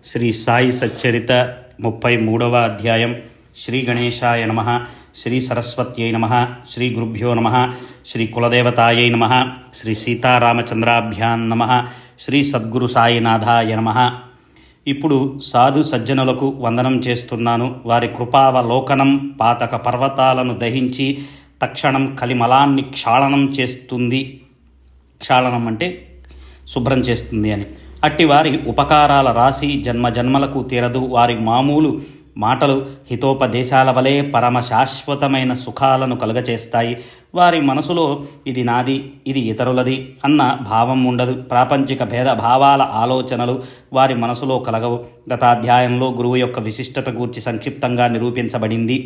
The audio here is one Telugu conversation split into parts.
శ్రీ సాయి సచ్చరిత 33వ అధ్యాయం. శ్రీ గణేశాయ నమః, శ్రీ సరస్వత్యై నమః, శ్రీ గురుభ్యో నమః, శ్రీ కులదేవతాయై నమః, శ్రీ సీతారామచంద్రాభ్యాం నమః, శ్రీ సద్గురు సాయినాథాయ నమః. ఇప్పుడు సాధు సజ్జనులకు వందనం చేస్తున్నాను. వారి కృపావలోకనం పాతక పర్వతాలను దహించి తక్షణం కలిమలాన్ని క్షాళనం చేస్తుంది. క్షాళనం అంటే శుభ్రం చేస్తుంది అని. అట్టి వారి ఉపకారాల రాశి జన్మజన్మలకు తీరదు. వారి మామూలు మాటలు హితోపదేశాల వలె పరమ శాశ్వతమైన సుఖాలను కలుగచేస్తాయి. వారి మనసులో ఇది నాది, ఇది ఇతరులది అన్న భావం ఉండదు. ప్రాపంచిక భేదభావాల ఆలోచనలు వారి మనసులో కలగవు. గత అధ్యాయంలో గురువు యొక్క విశిష్టత గూర్చి సంక్షిప్తంగా నిరూపించబడింది.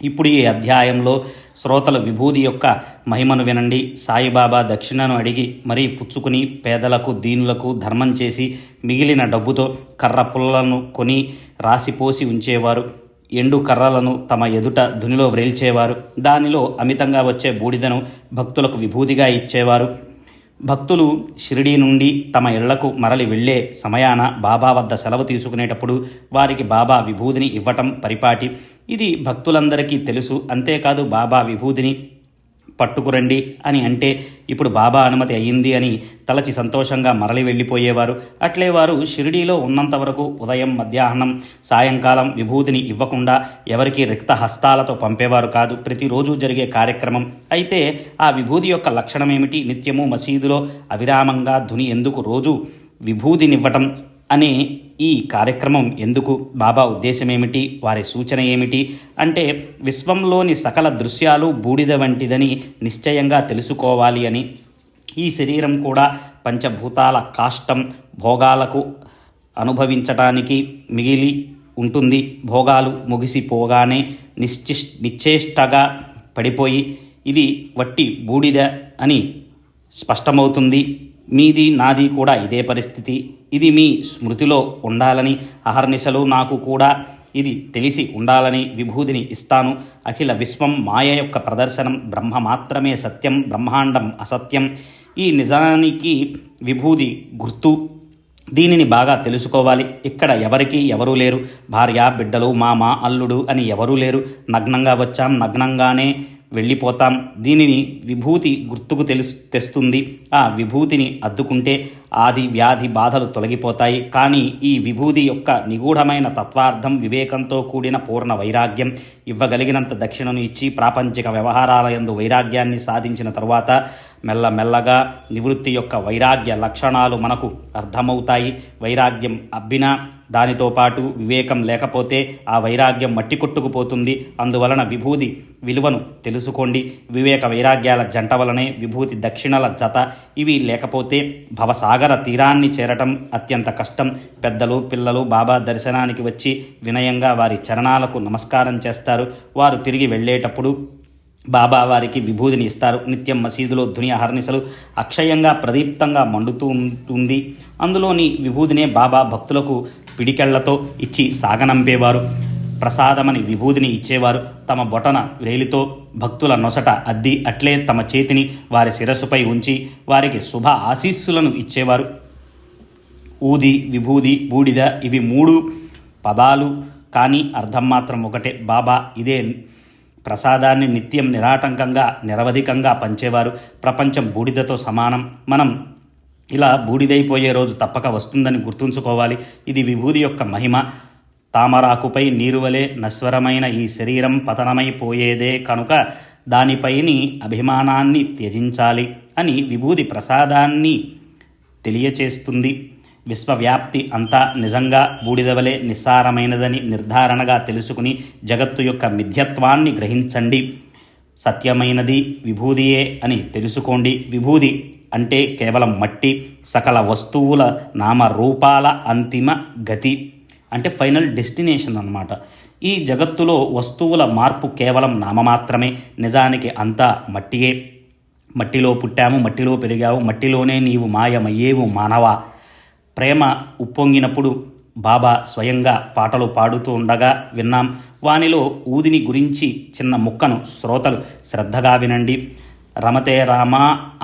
ఇప్పుడు ఈ అధ్యాయంలో శ్రోతలు విభూది యొక్క మహిమను వినండి. సాయిబాబా దక్షిణను అడిగి మరీ పుచ్చుకుని పేదలకు దీనులకు ధర్మం చేసి మిగిలిన డబ్బుతో కర్ర పుల్లలను కొని రాసిపోసి ఉంచేవారు. ఎండు కర్రలను తమ ఎదుట ధునిలో వ్రేల్చేవారు. దానిలో అమితంగా వచ్చే బూడిదను భక్తులకు విభూదిగా ఇచ్చేవారు. భక్తులు షిరిడీ నుండి తమ ఇళ్లకు మరలి వెళ్లే సమయాన బాబా వద్ద సెలవు తీసుకునేటప్పుడు వారికి బాబా విభూదిని ఇవ్వటం పరిపాటి. ఇది భక్తులందరికీ తెలుసు. అంతేకాదు బాబా విభూదిని పట్టుకురండి అని అంటే ఇప్పుడు బాబా అనుమతి అయ్యింది అని తలచి సంతోషంగా మరలి వెళ్ళిపోయేవారు. అట్లే వారు షిరిడీలో ఉన్నంత వరకు ఉదయం, మధ్యాహ్నం, సాయంకాలం విభూతిని ఇవ్వకుండా ఎవరికీ రిక్త హస్తాలతో పంపేవారు కాదు. ప్రతిరోజు జరిగే కార్యక్రమం. అయితే ఆ విభూది యొక్క లక్షణం ఏమిటి? నిత్యము మసీదులో అవిరామంగా ధుని ఎందుకు రోజు విభూదినివ్వటం అనే ఈ కార్యక్రమం ఎందుకు? బాబా ఉద్దేశం ఏమిటి? వారి సూచన ఏమిటి? అంటే విశ్వంలోని సకల దృశ్యాలు బూడిద వంటిదని నిశ్చయంగా తెలుసుకోవాలి అని. ఈ శరీరం కూడా పంచభూతాల కాష్టం, భోగాలకు అనుభవించటానికి మిగిలి ఉంటుంది. భోగాలు ముగిసిపోగానే నిశ్చేష్టగా పడిపోయి ఇది వట్టి బూడిద అని స్పష్టమవుతుంది. మీది నాది కూడా ఇదే పరిస్థితి. ఇది మీ స్మృతిలో ఉండాలని, అహర్నిశలు నాకు కూడా ఇది తెలిసి ఉండాలని విభూదిని ఇస్తాను. అఖిల విశ్వం మాయ యొక్క ప్రదర్శనం. బ్రహ్మ మాత్రమే సత్యం, బ్రహ్మాండం అసత్యం. ఈ నిజానికి విభూది గుర్తు. దీనిని బాగా తెలుసుకోవాలి. ఇక్కడ ఎవరికి ఎవరూ లేరు. భార్య, బిడ్డలు, మామ, అల్లుడు అని ఎవరూ లేరు. నగ్నంగా వచ్చాం, నగ్నంగానే వెళ్ళిపోతాం. దీనిని విభూతి గుర్తుకు తెస్తుంది. ఆ విభూతిని అద్దుకుంటే ఆది వ్యాధి బాధలు తొలగిపోతాయి. కానీ ఈ విభూతి యొక్క నిగూఢమైన తత్వార్థం వివేకంతో కూడిన పూర్ణ వైరాగ్యం. ఇవ్వగలిగినంత దక్షిణను ఇచ్చి ప్రాపంచిక వ్యవహారాల యందు వైరాగ్యాన్ని సాధించిన తరువాత మెల్లమెల్లగా నివృత్తి యొక్క వైరాగ్య లక్షణాలు మనకు అర్థమవుతాయి. వైరాగ్యం అబ్బినా దానితో పాటు వివేకం లేకపోతే ఆ వైరాగ్యం మట్టి కొట్టుకుపోతుంది. అందువలన విభూది విలువను తెలుసుకోండి. వివేక వైరాగ్యాల జంట వలనే విభూతి దక్షిణల జత. ఇవి లేకపోతే భవసాగర తీరాన్ని చేరటం అత్యంత కష్టం. పెద్దలు, పిల్లలు బాబా దర్శనానికి వచ్చి వినయంగా వారి చరణాలకు నమస్కారం చేస్తారు. వారు తిరిగి వెళ్ళేటప్పుడు బాబా వారికి విభూదిని ఇస్తారు. నిత్యం మసీదులో ధుని అహర్నిశలు అక్షయంగా ప్రదీప్తంగా మండుతూ ఉంటుంది. అందులోని విభూదినే బాబా భక్తులకు పిడికెళ్లతో ఇచ్చి సాగనంపేవారు. ప్రసాదమని విభూదిని ఇచ్చేవారు. తమ బొటన వేలితో భక్తుల నొసట అద్ది అట్లే తమ చేతిని వారి శిరస్సుపై ఉంచి వారికి శుభ ఆశీస్సులను ఇచ్చేవారు. ఊది, విభూది, బూడిద ఇవి 3 పదాలు, కానీ అర్థం మాత్రం ఒకటే. బాబా ఇదే ప్రసాదాన్ని నిత్యం నిరాటంకంగా నిరవధికంగా పంచేవారు. ప్రపంచం బూడిదతో సమానం. మనం ఇలా బూడిదైపోయే రోజు తప్పక వస్తుందని గుర్తుంచుకోవాలి. ఇది విభూది యొక్క మహిమ. తామరాకుపై నీరువలే నశ్వరమైన ఈ శరీరం పతనమైపోయేదే కనుక దానిపైని అభిమానాన్ని త్యజించాలి అని విభూది ప్రసాదాన్ని తెలియచేస్తుంది. విశ్వవ్యాప్తి అంతా నిజంగా బూడిదవలే నిస్సారమైనదని నిర్ధారణగా తెలుసుకుని జగత్తు యొక్క మిథ్యత్వాన్ని గ్రహించండి. సత్యమైనది విభూదియే అని తెలుసుకోండి. విభూది అంటే కేవలం మట్టి. సకల వస్తువుల నామరూపాల అంతిమ గతి అంటే ఫైనల్ డెస్టినేషన్ అన్నమాట. ఈ జగత్తులో వస్తువుల మార్పు కేవలం నామమాత్రమే. నిజానికి అంతా మట్టియే. మట్టిలో పుట్టాము, మట్టిలో పెరిగావు, మట్టిలోనే నీవు మాయమయ్యేవు మానవా. ప్రేమ ఉప్పొంగినప్పుడు బాబా స్వయంగా పాటలు పాడుతూ ఉండగా విన్నాం. వానిలో ఊదిని గురించి చిన్న ముక్కను శ్రోతలు శ్రద్ధగా వినండి. రమతే రామ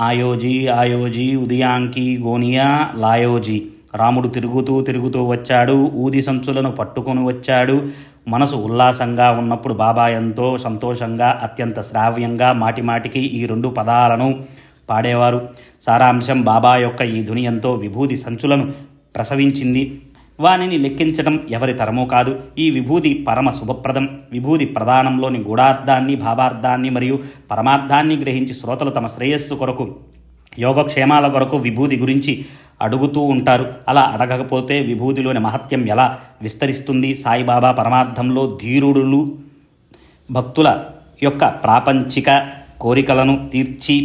ఆయోజీ ఆయోజీ ఉదయాంకి గోనియా లాయోజీ రాముడు తిరుగుతూ తిరుగుతూ వచ్చాడు, ఊది సంచులను పట్టుకొని వచ్చాడు. మనసు ఉల్లాసంగా ఉన్నప్పుడు బాబా ఎంతో సంతోషంగా అత్యంత శ్రావ్యంగా మాటిమాటికి ఈ 2 పదాలను పాడేవారు. సారాంశం, బాబా యొక్క ఈ ధుని ఎంతో విభూది సంచులను ప్రసవించింది. వానిని లెక్కించడం ఎవరి తరమూ కాదు. ఈ విభూది పరమ శుభప్రదం. విభూది ప్రధానంలోని గూఢార్థాన్ని, భావార్థాన్ని మరియు పరమార్థాన్ని గ్రహించి శ్రోతలు తమ శ్రేయస్సు కొరకు, యోగక్షేమాల కొరకు విభూది గురించి అడుగుతూ ఉంటారు. అలా అడగకపోతే విభూతిలోని మహత్యం ఎలా విస్తరిస్తుంది? సాయిబాబా పరమార్థంలో ధీరుడులు భక్తుల యొక్క ప్రాపంచిక కోరికలను తీర్చి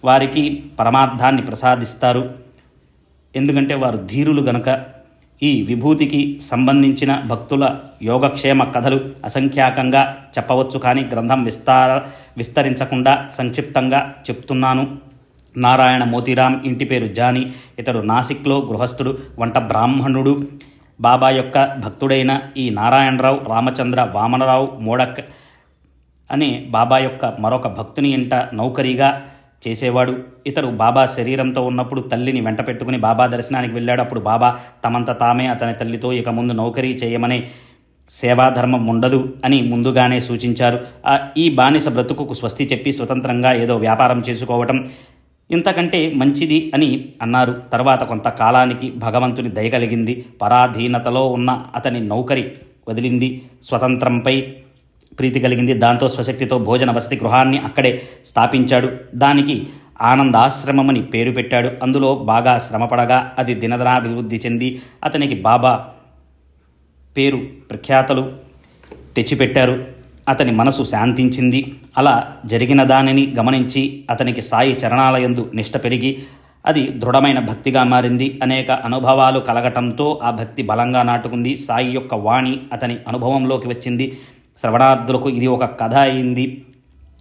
వారికి పరమార్థాన్ని ప్రసాదిస్తారు. ఎందుకంటే వారు ధీరులు గనుక. ఈ విభూతికి సంబంధించిన భక్తుల యోగక్షేమ కథలు అసంఖ్యాకంగా చెప్పవచ్చు, కానీ గ్రంథం విస్తరించకుండా సంక్షిప్తంగా చెప్తున్నాను. నారాయణ మోతీరాం, ఇంటి పేరు జానీ. ఇతడు నాసిక్లో గృహస్థుడు, వంట బ్రాహ్మణుడు. బాబా యొక్క భక్తుడైన ఈ నారాయణరావు రామచంద్ర వామనరావు మోడక్ అనే బాబా యొక్క మరొక భక్తుని ఇంట నౌకరీగా చేసేవాడు. ఇతడు బాబా శరీరంతో ఉన్నప్పుడు తల్లిని వెంట పెట్టుకుని బాబా దర్శనానికి వెళ్ళాడు. అప్పుడు బాబా తమంత తామే అతని తల్లితో ఇక ముందు నౌకరీ చేయమనే సేవాధర్మం ఉండదు అని ముందుగానే సూచించారు. ఈ బానిస బ్రతుకుకు స్వస్తి చెప్పి స్వతంత్రంగా ఏదో వ్యాపారం చేసుకోవటం ఇంతకంటే మంచిది అని అన్నారు. తర్వాత కొంతకాలానికి భగవంతుని దయ కలిగింది. పరాధీనతలో ఉన్న అతని నౌకరి వదిలింది. స్వతంత్రంపై ప్రీతి కలిగింది. దాంతో స్వశక్తితో భోజన వసతి గృహాన్ని అక్కడే స్థాపించాడు. దానికి ఆనందాశ్రమమని పేరు పెట్టాడు. అందులో బాగా శ్రమపడగా అది దినదినాభివృద్ధి చెంది అతనికి బాబా పేరు ప్రఖ్యాతలు తెచ్చిపెట్టారు. అతని మనసు శాంతించింది. అలా జరిగిన దానిని గమనించి అతనికి సాయి చరణాలయందు నిష్ట పెరిగి అది దృఢమైన భక్తిగా మారింది. అనేక అనుభవాలు కలగటంతో ఆ భక్తి బలంగా నాటుకుంది. సాయి యొక్క వాణి అతని అనుభవంలోకి వచ్చింది. శ్రవణార్థులకు ఇది ఒక కథ అయింది.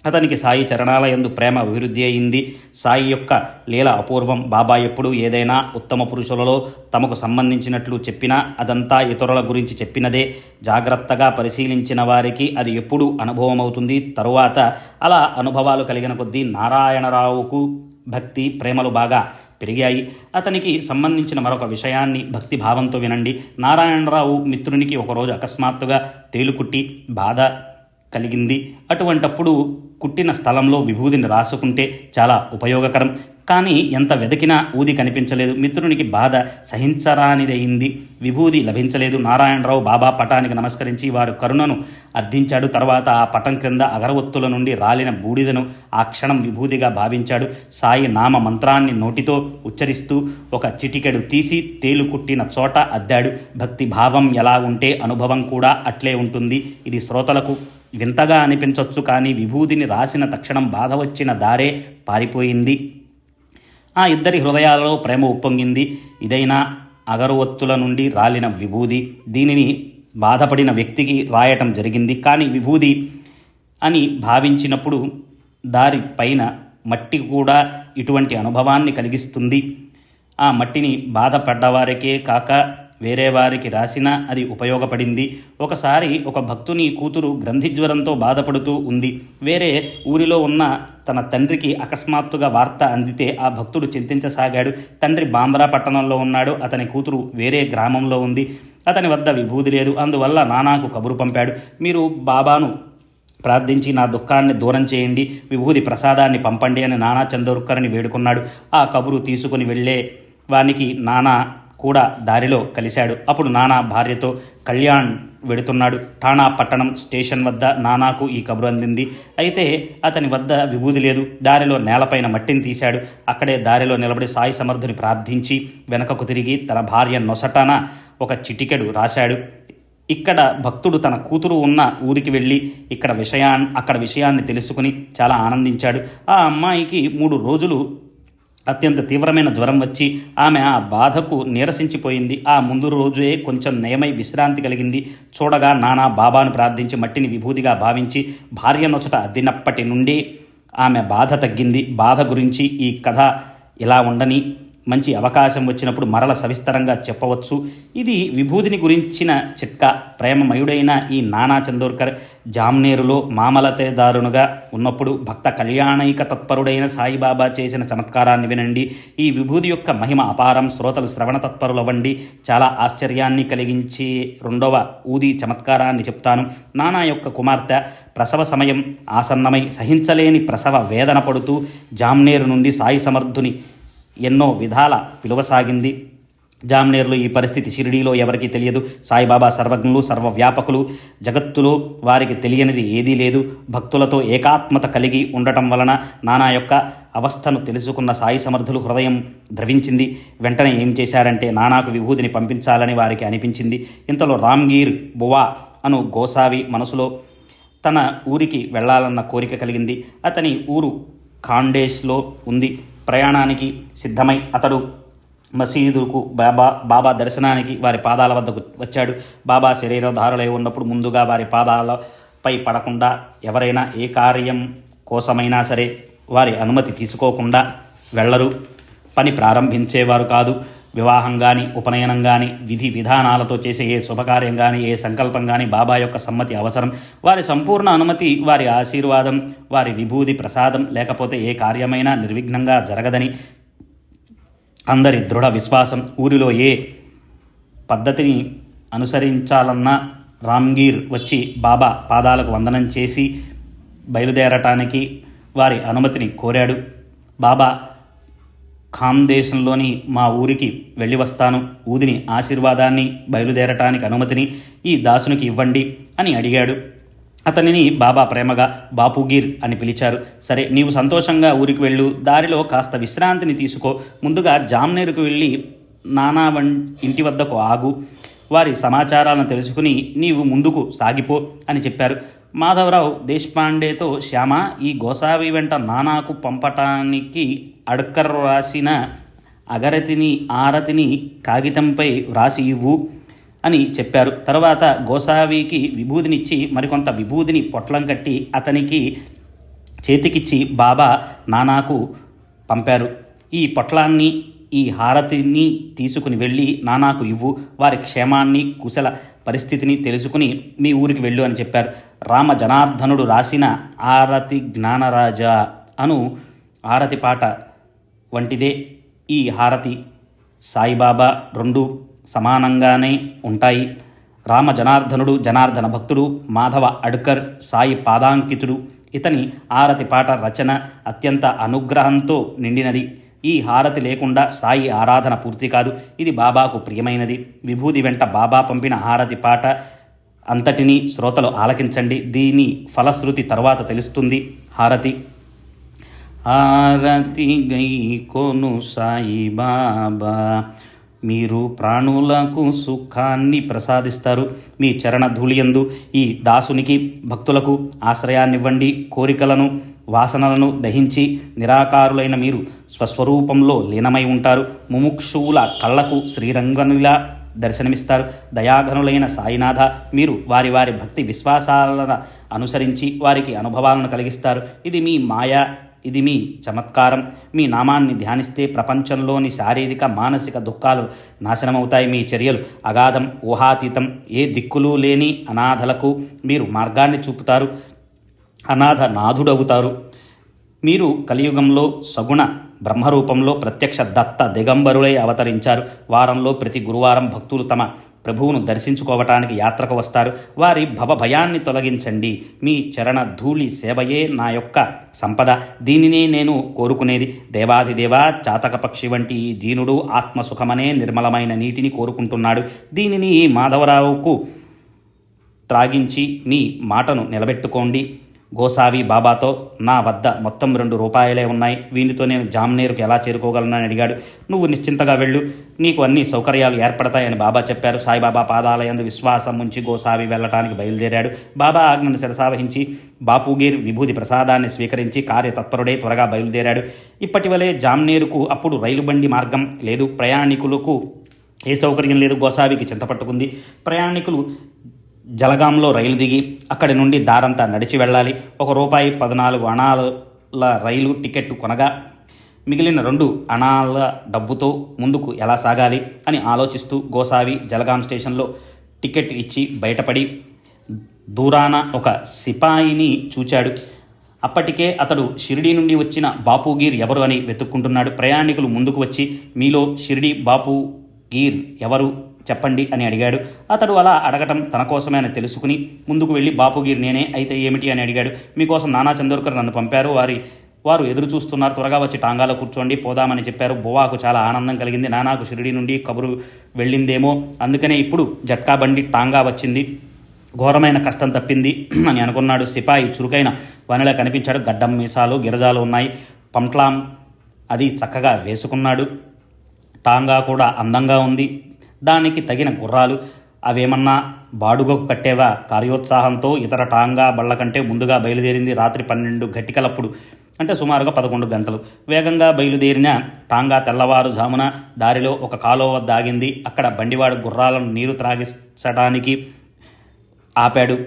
అతనికి సాయి చరణాలయందు ప్రేమ అభివృద్ధి అయింది. సాయి యొక్క లీల అపూర్వం. బాబా ఎప్పుడు ఏదైనా ఉత్తమ పురుషులలో తమకు సంబంధించినట్లు చెప్పినా అదంతా ఇతరుల గురించి చెప్పినదే. జాగ్రత్తగా పరిశీలించిన వారికి అది ఎప్పుడూ అనుభవం అవుతుంది. తరువాత అలా అనుభవాలు కలిగిన కొద్దీ నారాయణరావుకు భక్తి ప్రేమలు బాగా పెరిగాయి. అతనికి సంబంధించిన మరొక విషయాన్ని భక్తి భావంతో వినండి. నారాయణరావు మిత్రునికి ఒకరోజు అకస్మాత్తుగా తేలుకుట్టి బాధ కలిగింది. అటువంటప్పుడు కుట్టిన స్థలంలో విభూదిని రాసుకుంటే చాలా ఉపయోగకరం. కానీ ఎంత వెతికినా ఊది కనిపించలేదు. మిత్రునికి బాధ సహించరానిదయింది. విభూది లభించలేదు. నారాయణరావు బాబా పటానికి నమస్కరించి వారి కరుణను అర్థించాడు. తర్వాత ఆ పటం క్రింద అగరవత్తుల నుండి రాలిన బూడిదను ఆ క్షణం విభూదిగా భావించాడు. సాయి నామ మంత్రాన్ని నోటితో ఉచ్చరిస్తూ ఒక చిటికెడు తీసి తేలుకుట్టిన చోట అద్దాడు. భక్తి భావం ఎలా ఉంటే అనుభవం కూడా అట్లే ఉంటుంది. ఇది శ్రోతలకు వింతగా అనిపించవచ్చు, కానీ విభూదిని రాసిన తక్షణం బాధ వచ్చిన దారే పారిపోయింది. ఆ ఇద్దరి హృదయాలలో ప్రేమ ఉప్పొంగింది. ఇదైనా అగరవత్తుల నుండి రాలిన విభూది. దీనిని బాధపడిన వ్యక్తికి రాయటం జరిగింది. కానీ విభూది అని భావించినప్పుడు దారి పైన మట్టి కూడా ఇటువంటి అనుభవాన్ని కలిగిస్తుంది. ఆ మట్టిని బాధపడ్డవారికే కాక వేరే వారికి రాసినా అది ఉపయోగపడింది. ఒకసారి ఒక భక్తుని కూతురు గ్రంథిజ్వరంతో బాధపడుతూ ఉంది. వేరే ఊరిలో ఉన్న తన తండ్రికి అకస్మాత్తుగా వార్త అందితే ఆ భక్తుడు చింతించసాగాడు. తండ్రి బాంద్రా పట్టణంలో ఉన్నాడు. అతని కూతురు వేరే గ్రామంలో ఉంది. అతని వద్ద విభూది లేదు. అందువల్ల నానాకు కబురు పంపాడు. మీరు బాబాను ప్రార్థించి నా దుఃఖాన్ని దూరం చేయండి, విభూది ప్రసాదాన్ని పంపండి అని నానా చందోర్కర్ని వేడుకున్నాడు. ఆ కబురు తీసుకుని వెళ్ళే వానికి నానా కూడా దారిలో కలిశాడు. అప్పుడు నానా భార్యతో కళ్యాణ్ వెడుతున్నాడు. ఠాణా పట్టణం స్టేషన్ వద్ద నానాకు ఈ కబురు అందింది. అయితే అతని వద్ద విభూది లేదు. దారిలో నేలపైన మట్టిని తీశాడు. అక్కడే దారిలో నిలబడి సాయి సమర్థుని ప్రార్థించి వెనకకు తిరిగి తన భార్య నొసటన ఒక చిటికెడు రాశాడు. ఇక్కడ భక్తుడు తన కూతురు ఉన్న ఊరికి వెళ్ళి అక్కడ విషయాన్ని తెలుసుకుని చాలా ఆనందించాడు. ఆ అమ్మాయికి 3 రోజులు అత్యంత తీవ్రమైన జ్వరం వచ్చి ఆమె ఆ బాధకు నీరసించిపోయింది. ఆ ముందు రోజే కొంచెం నయమై విశ్రాంతి కలిగింది. చూడగా నానా బాబాను ప్రార్థించి మట్టిని విభూతిగా భావించి భార్య నొచట అద్దినప్పటి నుండి ఆమె బాధ తగ్గింది. బాధ గురించి ఈ కథ ఇలా ఉండని మంచి అవకాశం వచ్చినప్పుడు మరల సవిస్తరంగా చెప్పవచ్చు. ఇది విభూతిని గురించిన చిట్కా. ప్రేమమయుడైన ఈ నానా చందోర్కర్ జామ్నేరులో మామలతేదారునుగా ఉన్నప్పుడు భక్త కళ్యాణైక తత్పరుడైన సాయిబాబా చేసిన చమత్కారాన్ని వినండి. ఈ విభూతి యొక్క మహిమ అపారం. శ్రోతలు శ్రవణ తత్పరులవ్వండి. చాలా ఆశ్చర్యాన్ని కలిగించి రెండవ ఊది చమత్కారాన్ని చెప్తాను. నానా యొక్క కుమార్తె ప్రసవ సమయం ఆసన్నమై సహించలేని ప్రసవ వేదన పడుతూ జామ్నేరు నుండి సాయి సమర్థుని ఎన్నో విధాల పిలువసాగింది. జామ్నేర్లో ఈ పరిస్థితి షిరిడీలో ఎవరికీ తెలియదు. సాయిబాబా సర్వజ్ఞులు, సర్వవ్యాపకులు. జగత్తులో వారికి తెలియనిది ఏదీ లేదు. భక్తులతో ఏకాత్మత కలిగి ఉండటం వలన నానా యొక్క అవస్థను తెలుసుకున్న సాయి సమర్థులు హృదయం ద్రవించింది. వెంటనే ఏం చేశారంటే నానాకు విభూతిని పంపించాలని వారికి అనిపించింది. ఇంతలో రామ్గీర్ బువా అను గోసావి మనసులో తన ఊరికి వెళ్లాలన్న కోరిక కలిగింది. అతని ఊరు ఖాండేష్లో ఉంది. ప్రయాణానికి సిద్ధమై అతడు మసీదుకు బాబా దర్శనానికి వారి పాదాల వద్దకు వచ్చాడు. బాబా శరీరధారులై ఉన్నప్పుడు ముందుగా వారి పాదాలపై పడకుండా ఎవరైనా ఏ కార్యం కోసమైనా సరే వారి అనుమతి తీసుకోకుండా వెళ్ళరు. పని ప్రారంభించేవారు కాదు. వివాహం కానీ, ఉపనయనం కానీ, విధి విధానాలతో చేసే ఏ శుభకార్యం కానీ, ఏ సంకల్పం కానీ బాబా యొక్క సమ్మతి అవసరం. వారి సంపూర్ణ అనుమతి, వారి ఆశీర్వాదం, వారి విభూతి ప్రసాదం లేకపోతే ఏ కార్యమైనా నిర్విఘ్నంగా జరగదని అందరి దృఢ విశ్వాసం. ఊరిలో ఏ పద్ధతిని అనుసరించాలన్నా రామ్గీర్ వచ్చి బాబా పాదాలకు వందనం చేసి బయలుదేరటానికి వారి అనుమతిని కోరాడు. బాబా ఖాందేశంలోని మా ఊరికి వెళ్ళి వస్తాను. ఊదిని ఆశీర్వాదాన్ని, బయలుదేరటానికి అనుమతిని ఈ దాసునికి ఇవ్వండి అని అడిగాడు. అతనిని బాబా ప్రేమగా బాపుగీర్ అని పిలిచారు. సరే, నీవు సంతోషంగా ఊరికి వెళ్ళు. దారిలో కాస్త విశ్రాంతిని తీసుకో. ముందుగా జామ్నేరుకు వెళ్ళి నానా ఇంటి వద్దకు ఆగు. వారి సమాచారాలను తెలుసుకుని నీవు ముందుకు సాగిపో అని చెప్పారు. మాధవరావు దేశపాండేతో, శ్యామ, ఈ గోసావి వెంట నానాకు పంపటానికి అడ్కర్ రాసిన ఆరతిని కాగితంపై వ్రాసి ఇవ్వు అని చెప్పారు. తర్వాత గోసావికి విభూతినిచ్చి మరికొంత విభూతిని పొట్లం కట్టి అతనికి చేతికిచ్చి బాబా నానాకు పంపారు. ఈ పొట్లాన్ని, ఈ హారతిని తీసుకుని వెళ్ళి నానాకు ఇవ్వు. వారి క్షేమాన్ని, కుశల పరిస్థితిని తెలుసుకుని మీ ఊరికి వెళ్ళు అని చెప్పారు. రామ జనార్దనుడు రాసిన ఆరతి జ్ఞానరాజ అను ఆరతి పాట వంటిదే ఈ హారతి. సాయిబాబా రెండు సమానంగానే ఉంటాయి. రామ జనార్దనుడు జనార్దన భక్తుడు, మాధవ అడ్కర్ సాయి పాదాంకితుడు. ఇతని ఆరతి పాట రచన అత్యంత అనుగ్రహంతో నిండినది. ఈ హారతి లేకుండా సాయి ఆరాధన పూర్తి కాదు. ఇది బాబాకు ప్రియమైనది. విభూది వెంట బాబా పంపిన హారతి పాట అంతటినీ శ్రోతలు ఆలకించండి. దీని ఫలశ్రుతి తర్వాత తెలుస్తుంది. హారతి. హారతి గై కొను సాయి బాబా, మీరు ప్రాణులకు సుఖాన్ని ప్రసాదిస్తారు. మీ చరణ ధూళియందు ఈ దాసునికి, భక్తులకు ఆశ్రయాన్నివ్వండి. కోరికలను, వాసనలను దహించి నిరాకారులైన మీరు స్వస్వరూపంలో లీనమై ఉంటారు. ముముక్షువుల కళ్ళకు శ్రీరంగనులా దర్శనమిస్తారు. దయాఘనులైన సాయినాథ, మీరు వారి వారి భక్తి విశ్వాసాలను అనుసరించి వారికి అనుభవాలను కలిగిస్తారు. ఇది మీ మాయా, ఇది మీ చమత్కారం. మీ నామాన్ని ధ్యానిస్తే ప్రపంచంలోని శారీరక, మానసిక దుఃఖాలు నాశనమవుతాయి. మీ చర్యలు అగాధం, ఊహాతీతం. ఏ దిక్కులు లేని అనాథలకు మీరు మార్గాన్ని చూపుతారు. అనాథ నాథుడవుతారు. మీరు కలియుగంలో సగుణ బ్రహ్మరూపంలో ప్రత్యక్ష దత్త దిగంబరులై అవతరించారు. వారంలో ప్రతి గురువారం భక్తులు తమ ప్రభువును దర్శించుకోవటానికి యాత్రకు వస్తారు. వారి భవభయాన్ని తొలగించండి. మీ చరణ ధూళి సేవయే నా యొక్క సంపద. దీనినే నేను కోరుకునేది. దేవాదిదేవ, చాతక పక్షి వంటి ఈ దీనుడు ఆత్మసుఖమనే నిర్మలమైన నీటిని కోరుకుంటున్నాడు. దీనిని మాధవరావుకు త్రాగించి మీ మాటను నిలబెట్టుకోండి. గోసావి బాబాతో, నా వద్ద మొత్తం 2 రూపాయలే ఉన్నాయి. వీనితో నేను జామ్నేరుకు ఎలా చేరుకోగలనని అడిగాడు. నువ్వు నిశ్చింతగా వెళ్ళు, నీకు అన్ని సౌకర్యాలు ఏర్పడతాయని బాబా చెప్పారు. సాయిబాబా పాదాలయందు విశ్వాసం ఉంచి గోసావి వెళ్ళటానికి బయలుదేరాడు. బాబా ఆజ్ఞను శిరసావహించి బాపుగీర్ విభూతి ప్రసాదాన్ని స్వీకరించి కార్యతత్పరుడే త్వరగా బయలుదేరాడు. ఇప్పటివలే జామ్నేరుకు అప్పుడు రైలు బండి మార్గం లేదు. ప్రయాణికులకు ఏ సౌకర్యం లేదు. గోసావికి చింతపట్టుకుంది. ప్రయాణికులు జలగాంలో రైలు దిగి అక్కడి నుండి దారంతా నడిచి వెళ్ళాలి. ₹1 14 అణాల రైలు టికెట్ కొనగా మిగిలిన 2 అణాల డబ్బుతో ముందుకు ఎలా సాగాలి అని ఆలోచిస్తూ గోసావి జలగాం స్టేషన్లో టికెట్ ఇచ్చి బయటపడి దూరాన ఒక సిపాయిని చూచాడు. అప్పటికే అతడు షిరిడీ నుండి వచ్చిన బాపుగీర్ ఎవరు అని వెతుక్కుంటున్నాడు. ప్రయాణికులు ముందుకు వచ్చి, మీలో షిరిడీ బాపుగీర్ ఎవరు చెప్పండి అని అడిగాడు. అతడు అలా అడగటం తన కోసమే అని తెలుసుకుని ముందుకు వెళ్ళి, బాపుగీర్ నేనే, అయితే ఏమిటి అని అడిగాడు. మీకోసం నానా చందోర్కర్ నన్ను పంపారు, వారు ఎదురు చూస్తున్నారు, త్వరగా వచ్చి టాంగాలో కూర్చోండి, పోదామని చెప్పారు. బువాకు చాలా ఆనందం కలిగింది. నానాకు షిరిడీ నుండి కబురు వెళ్ళిందేమో, అందుకనే ఇప్పుడు జట్కా బండి టాంగా వచ్చింది, ఘోరమైన కష్టం తప్పింది అని అనుకున్నాడు. సిపాయి చురుకైన వనిలా కనిపించాడు. గడ్డం మీసాలు గిరజాలు ఉన్నాయి. పంట్లాం అది చక్కగా వేసుకున్నాడు. టాంగా కూడా అందంగా ఉంది. దానికి తగిన గుర్రాలు అవేమన్నా బాడుగకు కట్టేవా? కార్యోత్సాహంతో ఇతర టాంగా బళ్ళ కంటే ముందుగా బయలుదేరింది. రాత్రి 12 గంటలప్పుడు, అంటే సుమారుగా 11 గంటలు వేగంగా బయలుదేరిన టాంగా తెల్లవారుజామున దారిలో ఒక కాలువ వద్ద ఆగింది. అక్కడ బండివాడు గుర్రాలను నీరు త్రాగించడానికి ఆపాడు.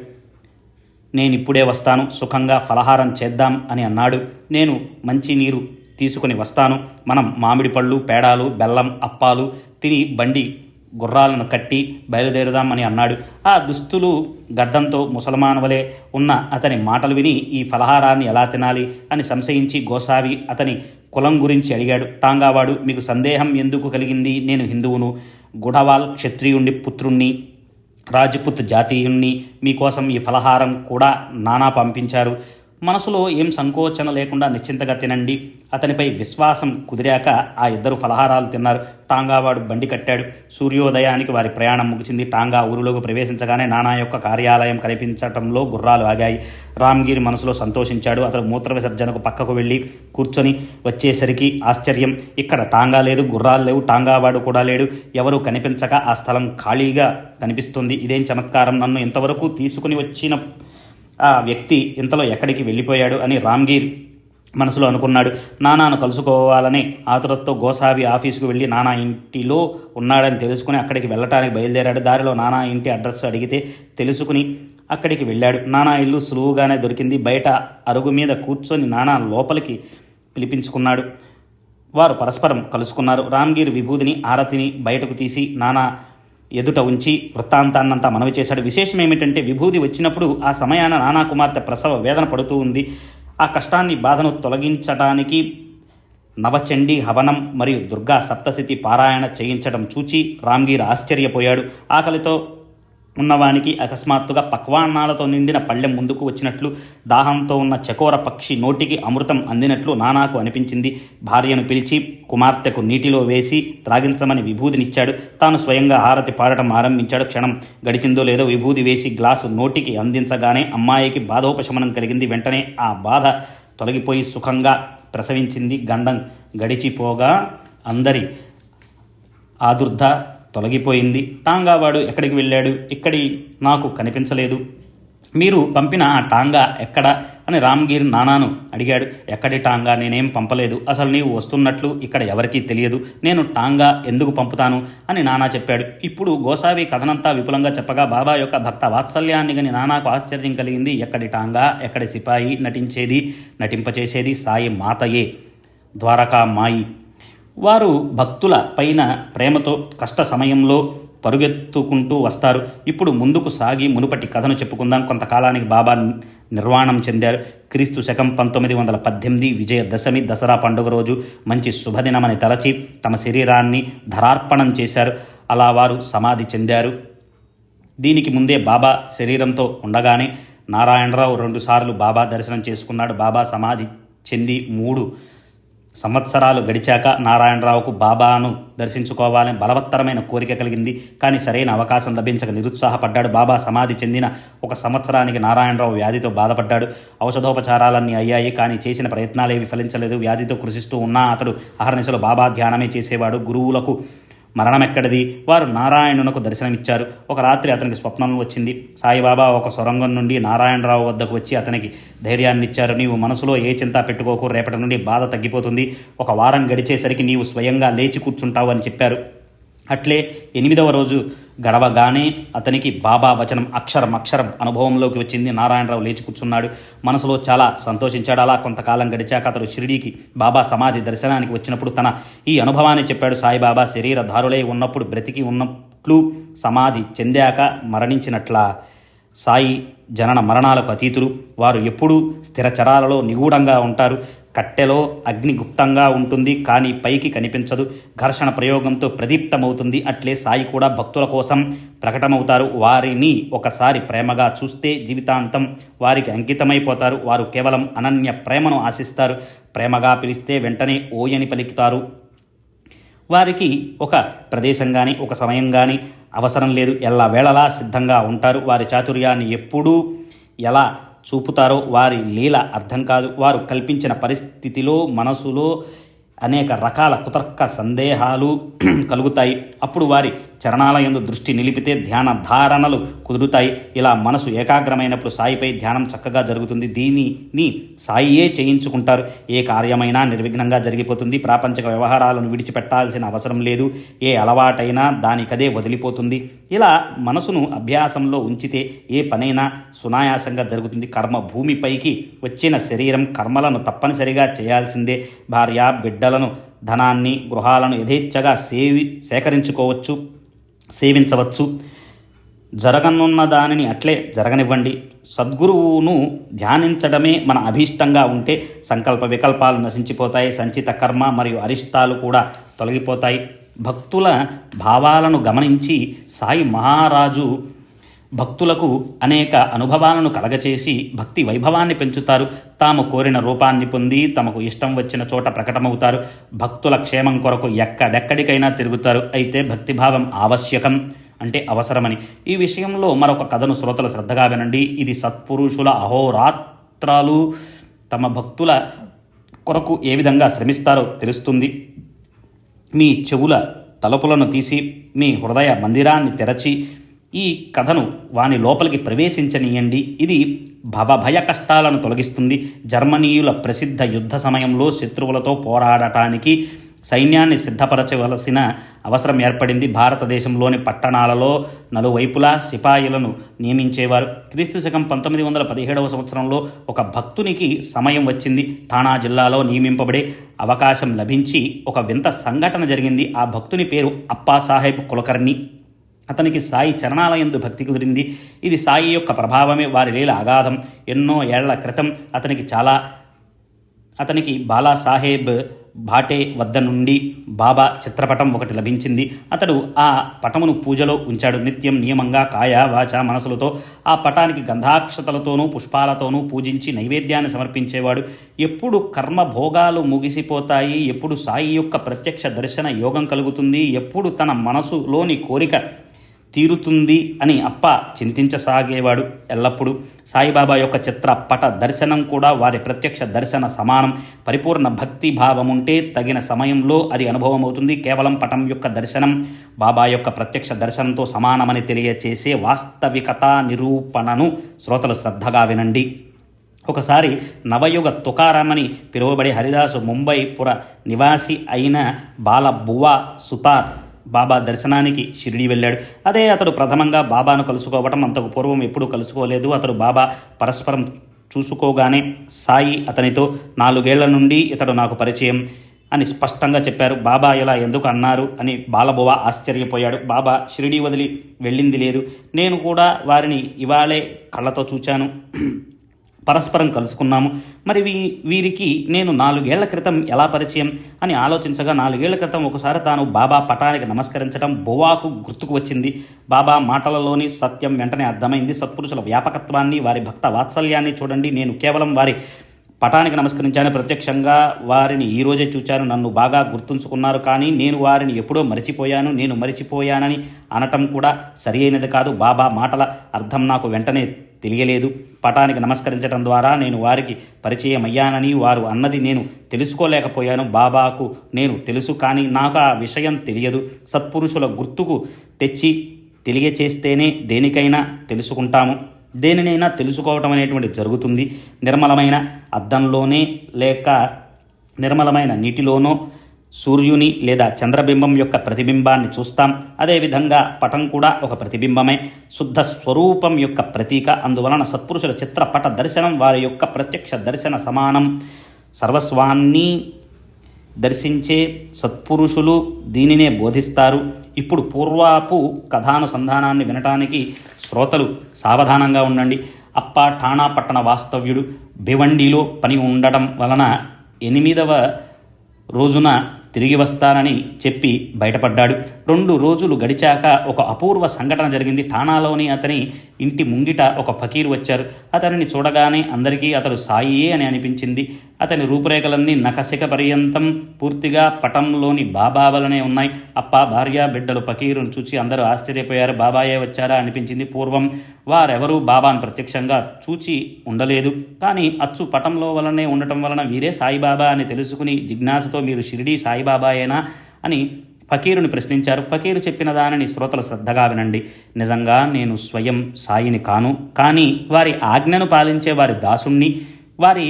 నేనిప్పుడే వస్తాను, సుఖంగా ఫలహారం చేద్దాం అని అన్నాడు. నేను మంచి నీరు తీసుకుని వస్తాను, మనం మామిడి పళ్ళు, పేడాలు, బెల్లం, అప్పాలు తిని బండి గుర్రాలను కట్టి బయలుదేరుదాం అని అన్నాడు. ఆ దుస్తులు గడ్డంతో ముసల్మాన్ వలె ఉన్న అతని మాటలు విని ఈ ఫలహారాన్ని ఎలా తినాలి అని సంశయించి గోసావి అతని కులం గురించి అడిగాడు. టాంగావాడు, మీకు సందేహం ఎందుకు కలిగింది? నేను హిందువును, గుడవాల్ క్షత్రియుణ్ణి పుత్రుణ్ణి, రాజపుత్ జాతీయుణ్ణి. మీకోసం ఈ ఫలహారం కూడా నానా పంపించారు. మనసులో ఏం సంకోచన లేకుండా నిశ్చింతగా తినండి. అతనిపై విశ్వాసం కుదిరాక ఆ 2 ఫలహారాలు తిన్నారు. టాంగావాడు బండి కట్టాడు. సూర్యోదయానికి వారి ప్రయాణం ముగిసింది. టాంగా ఊరిలోకి ప్రవేశించగానే నానా యొక్క కార్యాలయం కనిపించటంలో గుర్రాలు ఆగాయి. రామ్గిరి మనసులో సంతోషించాడు. అతడు మూత్ర విసర్జనకు పక్కకు వెళ్ళి కూర్చొని వచ్చేసరికి ఆశ్చర్యం. ఇక్కడ టాంగా లేదు, గుర్రాలు లేవు, టాంగావాడు కూడా లేడు. ఎవరూ కనిపించక ఆ స్థలం ఖాళీగా కనిపిస్తుంది. ఇదేం చమత్కారం! నన్ను ఇంతవరకు తీసుకుని వచ్చిన ఆ వ్యక్తి ఇంతలో ఎక్కడికి వెళ్ళిపోయాడు అని రామ్గీర్ మనసులో అనుకున్నాడు. నానాను కలుసుకోవాలని ఆతురతతో గోసావి ఆఫీసుకు వెళ్ళి నానా ఇంటిలో ఉన్నాడని తెలుసుకుని అక్కడికి వెళ్ళటానికి బయలుదేరాడు. దారిలో నానా ఇంటి అడ్రస్ అడిగితే తెలుసుకుని అక్కడికి వెళ్ళాడు. నానా ఇల్లు సులువుగానే దొరికింది. బయట అరుగు మీద కూర్చొని నానా లోపలికి పిలిపించుకున్నాడు. వారు పరస్పరం కలుసుకున్నారు. రామ్గీర్ విభూతిని, ఆరతిని బయటకు తీసి నానా ఎదుట ఉంచి వృత్తాంతాన్నంతా మనవి చేశాడు. విశేషం ఏమిటంటే విభూతి వచ్చినప్పుడు ఆ సమయాన నానా కుమార్తె ప్రసవ వేదన పడుతూ ఉంది. ఆ కష్టాన్ని, బాధను తొలగించడానికి నవచండీ హవనం మరియు దుర్గా సప్తశతి పారాయణ చేయించడం చూచి రామ్గీర్ ఆశ్చర్యపోయాడు. ఆకలితో ఉన్నవానికి అకస్మాత్తుగా పక్వాన్నాలతో నిండిన పళ్ళెం ముందుకు వచ్చినట్లు, దాహంతో ఉన్న చకోర పక్షి నోటికి అమృతం అందినట్లు నానాకు అనిపించింది. భార్యను పిలిచి కుమార్తెకు నీటిలో వేసి త్రాగించమని విభూతినిచ్చాడు. తాను స్వయంగా హారతి పాడటం ఆరంభించాడు. క్షణం గడిచిందో లేదో విభూతి వేసి గ్లాసు నోటికి అందించగానే అమ్మాయికి బాధోపశమనం కలిగింది. వెంటనే ఆ బాధ తొలగిపోయి సుఖంగా ప్రసవించింది. గండం గడిచిపోగా అందరి ఆదుర్ధ తొలగిపోయింది. టాంగావాడు ఎక్కడికి వెళ్ళాడు? ఇక్కడి నాకు కనిపించలేదు. మీరు పంపిన ఆ టాంగా ఎక్కడ అని రామ్గీర్ నానాను అడిగాడు. ఎక్కడి టాంగా? నేనేం పంపలేదు. అసలు నీవు వస్తున్నట్లు ఇక్కడ ఎవరికీ తెలియదు. నేను టాంగా ఎందుకు పంపుతాను అని నానా చెప్పాడు. ఇప్పుడు గోసావి కథనంతా విపులంగా చెప్పగా బాబా యొక్క భక్త వాత్సల్యాన్ని గని నానాకు ఆశ్చర్యం కలిగింది. ఎక్కడి టాంగా, ఎక్కడి సిపాయి, నటింపచేసేది సాయి మాతయే, ద్వారకా మాయి. వారు భక్తుల పైన ప్రేమతో కష్ట సమయంలో పరుగెత్తుకుంటూ వస్తారు. ఇప్పుడు ముందుకు సాగి మునుపటి కథను చెప్పుకుందాం. కొంతకాలానికి బాబా నిర్వాణం చెందారు. క్రీస్తు శకం 1918 విజయదశమి దసరా పండుగ రోజు మంచి శుభదినమని తలచి తమ శరీరాన్ని ధరార్పణం చేశారు. అలా వారు సమాధి చెందారు. దీనికి ముందే బాబా శరీరంతో ఉండగానే నారాయణరావు 2 సార్లు బాబా దర్శనం చేసుకున్నాడు. బాబా సమాధి చెంది 3 సంవత్సరాలు గడిచాక నారాయణరావుకు బాబాను దర్శించుకోవాలని బలవత్తరమైన కోరిక కలిగింది. కానీ సరైన అవకాశం లభించక నిరుత్సాహపడ్డాడు. బాబా సమాధి చెందిన 1 సంవత్సరానికి నారాయణరావు వ్యాధితో బాధపడ్డాడు. ఔషధోపచారాలన్నీ అయ్యాయి, కానీ చేసిన ప్రయత్నాలేవి ఫలించలేదు. వ్యాధితో కృషిస్తూ ఉన్నా అతడు అహర్నిశలు బాబా ధ్యానమే చేసేవాడు. గురువులకు మరణమెక్కడిది? వారు నారాయణునకు దర్శనమిచ్చారు. ఒక రాత్రి అతనికి స్వప్నం వచ్చింది. సాయిబాబా ఒక సొరంగం నుండి నారాయణరావు వద్దకు వచ్చి అతనికి ధైర్యాన్నిచ్చారు. నీవు మనసులో ఏ చింత పెట్టుకోకు, రేపటి నుండి బాధ తగ్గిపోతుంది. 1 వారం గడిచేసరికి నీవు స్వయంగా లేచి కూర్చుంటావు అని చెప్పారు. అట్లే 8వ రోజు గడవగానే అతనికి బాబా వచనం అక్షరం అనుభవంలోకి వచ్చింది. నారాయణరావు లేచి కూర్చున్నాడు. మనసులో చాలా సంతోషించాడు. అలా కొంతకాలం గడిచాక అతడు షిరిడీకి బాబా సమాధి దర్శనానికి వచ్చినప్పుడు తన ఈ అనుభవాన్ని చెప్పాడు. సాయిబాబా శరీరధారులై ఉన్నప్పుడు బ్రతికి ఉన్నట్లు, సమాధి చెందాక మరణించినట్లా. సాయి జనన మరణాలకు అతీతులు. వారు ఎప్పుడూ స్థిరచరాలలో నిగూఢంగా ఉంటారు. కట్టెలో అగ్ని గుప్తంగా ఉంటుంది, కానీ పైకి కనిపించదు. ఘర్షణ ప్రయోగంతో ప్రదీప్తమవుతుంది. అట్లే సాయి కూడా భక్తుల కోసం ప్రకటమవుతారు. వారిని ఒకసారి ప్రేమగా చూస్తే జీవితాంతం వారికి అంకితమైపోతారు. వారు కేవలం అనన్య ప్రేమను ఆశిస్తారు. ప్రేమగా పిలిస్తే వెంటనే ఓయని పలుకుతారు. వారికి ఒక ప్రదేశం కానీ ఒక సమయం కానీ అవసరం లేదు. ఎల్లవేళలా సిద్ధంగా ఉంటారు. వారి చాతుర్యాన్ని ఎప్పుడూ ఎలా చూపుతారో వారి లీల అర్థం కాదు. వారు కల్పించిన పరిస్థితిలో మనసులో అనేక రకాల కుతర్క సందేహాలు కలుగుతాయి. అప్పుడు వారి చరణాలయందు దృష్టి నిలిపితే ధ్యాన ధారణలు కుదురుతాయి. ఇలా మనసు ఏకాగ్రమైనప్పుడు సాయిపై ధ్యానం చక్కగా జరుగుతుంది. దీనిని సాయియే చేయించుకుంటారు. ఏ కార్యమైనా నిర్విఘ్నంగా జరిగిపోతుంది. ప్రాపంచిక వ్యవహారాలను విడిచిపెట్టాల్సిన అవసరం లేదు. ఏ అలవాటైనా దానికదే వదిలిపోతుంది. ఇలా మనసును అభ్యాసంలో ఉంచితే ఏ పనైనా సునాయాసంగా జరుగుతుంది. కర్మ భూమిపైకి వచ్చిన శరీరం కర్మలను తప్పనిసరిగా చేయాల్సిందే. భార్య బిడ్డలను, ధనాన్ని, గృహాలను యథేచ్ఛగా సేవించవచ్చు. జరగనున్న దానిని అట్లే జరగనివ్వండి. సద్గురువును ధ్యానించడమే మన అభీష్టంగా ఉంటే సంకల్ప వికల్పాలు నశించిపోతాయి. సంచిత కర్మ మరియు అరిష్టాలు కూడా తొలగిపోతాయి. భక్తుల భావాలను గమనించి సాయి మహారాజు భక్తులకు అనేక అనుభవాలను కలగచేసి భక్తి వైభవాన్ని పెంచుతారు. తాము కోరిన రూపాన్ని పొంది తమకు ఇష్టం వచ్చిన చోట ప్రకటమవుతారు. భక్తుల క్షేమం కొరకు ఎక్కడెక్కడికైనా తిరుగుతారు. అయితే భక్తిభావం ఆవశ్యకం, అంటే అవసరమని. ఈ విషయంలో మరొక కథను శ్రోతలు శ్రద్ధగా వినండి. ఇది సత్పురుషుల అహోరాత్రాలు తమ భక్తుల కొరకు ఏ విధంగా శ్రమిస్తారో తెలుస్తుంది. మీ చెవుల తలుపులను తీసి మీ హృదయ మందిరాన్ని తెరచి ఈ కథను వాని లోపలికి ప్రవేశించనీయండి. ఇది భవభయ కష్టాలను తొలగిస్తుంది. జర్మనీయుల ప్రసిద్ధ యుద్ధ సమయంలో శత్రువులతో పోరాడటానికి సైన్యాన్ని సిద్ధపరచవలసిన అవసరం ఏర్పడింది. భారతదేశంలోని పట్టణాలలో నలువైపులా సిపాయిలను నియమించేవారు. క్రీస్తుశకం 1917వ సంవత్సరంలో ఒక భక్తునికి సమయం వచ్చింది. ఠాణా జిల్లాలో నియమింపబడే అవకాశం లభించి ఒక వింత సంఘటన జరిగింది. ఆ భక్తుని పేరు అప్పాసాహెబ్ కులకర్ణి. అతనికి సాయి చరణాలయందు భక్తి కుదిరింది. ఇది సాయి యొక్క ప్రభావమే. వారి లీల అగాధం. ఎన్నో ఏళ్ల క్రితం అతనికి బాలాసాహెబ్ భాటే వద్ద నుండి బాబా చిత్రపటం ఒకటి లభించింది. అతడు ఆ పటమును పూజలో ఉంచాడు. నిత్యం నియమంగా కాయ వాచ మనసులతో ఆ పటానికి గంధాక్షతలతోనూ పుష్పాలతోనూ పూజించి నైవేద్యాన్ని సమర్పించేవాడు. ఎప్పుడు కర్మభోగాలు ముగిసిపోతాయి, ఎప్పుడు సాయి యొక్క ప్రత్యక్ష దర్శన యోగం కలుగుతుంది, ఎప్పుడు తన మనసులోని కోరిక తీరుతుంది అని అప్ప చింతించసాగేవాడు. ఎల్లప్పుడూ సాయిబాబా యొక్క చిత్రపట దర్శనం కూడా వారి ప్రత్యక్ష దర్శన సమానం. పరిపూర్ణ భక్తి భావం ఉంటే తగిన సమయంలో అది అనుభవం అవుతుంది. కేవలం పటం యొక్క దర్శనం బాబా యొక్క ప్రత్యక్ష దర్శనంతో సమానమని తెలియచేసే వాస్తవికతా నిరూపణను శ్రోతలు శ్రద్ధగా వినండి. ఒకసారి నవయుగ తుకారామని పిలువబడే హరిదాసు ముంబై పుర నివాసి అయిన బాలబువా సుతార్ బాబా దర్శనానికి షిరిడి వెళ్ళాడు. అదే అతడు ప్రథమంగా బాబాను కలుసుకోవటం. అంతకు పూర్వం ఎప్పుడూ కలుసుకోలేదు. అతడు బాబా పరస్పరం చూసుకోగానే సాయి అతనితో 4 ఏళ్ల నుండి ఇతడు నాకు పరిచయం అని స్పష్టంగా చెప్పారు. బాబా ఇలా ఎందుకు అన్నారు అని బాలబువ ఆశ్చర్యపోయాడు. బాబా షిరిడి వదిలి వెళ్ళింది లేదు. నేను కూడా వారిని ఇవాళే కళ్ళతో చూచాను, పరస్పరం కలుసుకున్నాము. మరి వీరికి నేను 4 ఏళ్ల క్రితం ఎలా పరిచయం అని ఆలోచించగా 4 ఏళ్ల క్రితం ఒకసారి తాను బాబా పటానికి నమస్కరించడం బువాకు గుర్తుకు వచ్చింది. బాబా మాటలలోని సత్యం వెంటనే అర్థమైంది. సత్పురుషుల వ్యాపకత్వాన్ని, వారి భక్త వాత్సల్యాన్ని చూడండి. నేను కేవలం వారి పటానికి నమస్కరించాను, ప్రత్యక్షంగా వారిని ఈరోజే చూచాను. నన్ను బాగా గుర్తుంచుకున్నారు, కానీ నేను వారిని ఎప్పుడో మరిచిపోయాను. నేను మరిచిపోయానని అనటం కూడా సరి అయినది కాదు. బాబా మాటల అర్థం నాకు వెంటనే తెలియలేదు. పటానికి నమస్కరించడం ద్వారా నేను వారికి పరిచయం అయ్యానని వారు అన్నది నేను తెలుసుకోలేకపోయాను. బాబాకు నేను తెలుసు, కానీ నాకు ఆ విషయం తెలియదు. సత్పురుషుల గుర్తుకు తెచ్చి తెలియచేస్తేనే దేనికైనా తెలుసుకుంటాము, దేనినైనా తెలుసుకోవటం అనేటువంటి జరుగుతుంది. నిర్మలమైన అద్దంలోనే లేక నిర్మలమైన నీటిలోనో సూర్యుని లేదా చంద్రబింబం యొక్క ప్రతిబింబాన్ని చూస్తాం. అదేవిధంగా పటం కూడా ఒక ప్రతిబింబమే, శుద్ధ స్వరూపం యొక్క ప్రతీక. అందువలన సత్పురుషుల చిత్రపట దర్శనం వారి యొక్క ప్రత్యక్ష దర్శన సమానం. సర్వస్వాన్ని దర్శించే సత్పురుషులు దీనినే బోధిస్తారు. ఇప్పుడు పూర్వపు కథానుసంధానాన్ని వినటానికి శ్రోతలు సావధానంగా ఉండండి. అప్ప ఠాణా పట్టణ వాస్తవ్యుడు. భివండిలో పని ఉండటం వలన 8వ రోజున తిరిగి వస్తానని చెప్పి బయటపడ్డాడు. 2 రోజులు గడిచాక ఒక అపూర్వ సంఘటన జరిగింది. ఠాణాలోని అతని ఇంటి ముంగిట ఒక ఫకీరు వచ్చారు. అతనిని చూడగానే అందరికీ అతడు సాయియే అని అనిపించింది. అతని రూపురేఖలన్నీ నఖశిఖ పర్యంతం పూర్తిగా పటంలోని బాబా వలనే ఉన్నాయి. అప్ప భార్య బిడ్డలు ఫకీరును చూచి అందరూ ఆశ్చర్యపోయారు. బాబాయే వచ్చారా అనిపించింది. పూర్వం వారెవరూ బాబాను ప్రత్యక్షంగా చూచి ఉండలేదు. కానీ అచ్చు పటంలో వలనే ఉండటం వలన వీరే సాయిబాబా అని తెలుసుకుని జిజ్ఞాసతో మీరు షిరిడీ సాయిబాబాయేనా అని ఫకీరుని ప్రశ్నించారు. ఫకీరు చెప్పిన దానిని శ్రోతలు శ్రద్ధగా వినండి. నిజంగా నేను స్వయం సాయిని కాను, కానీ వారి ఆజ్ఞను పాలించే వారి దాసుణ్ణి. వారి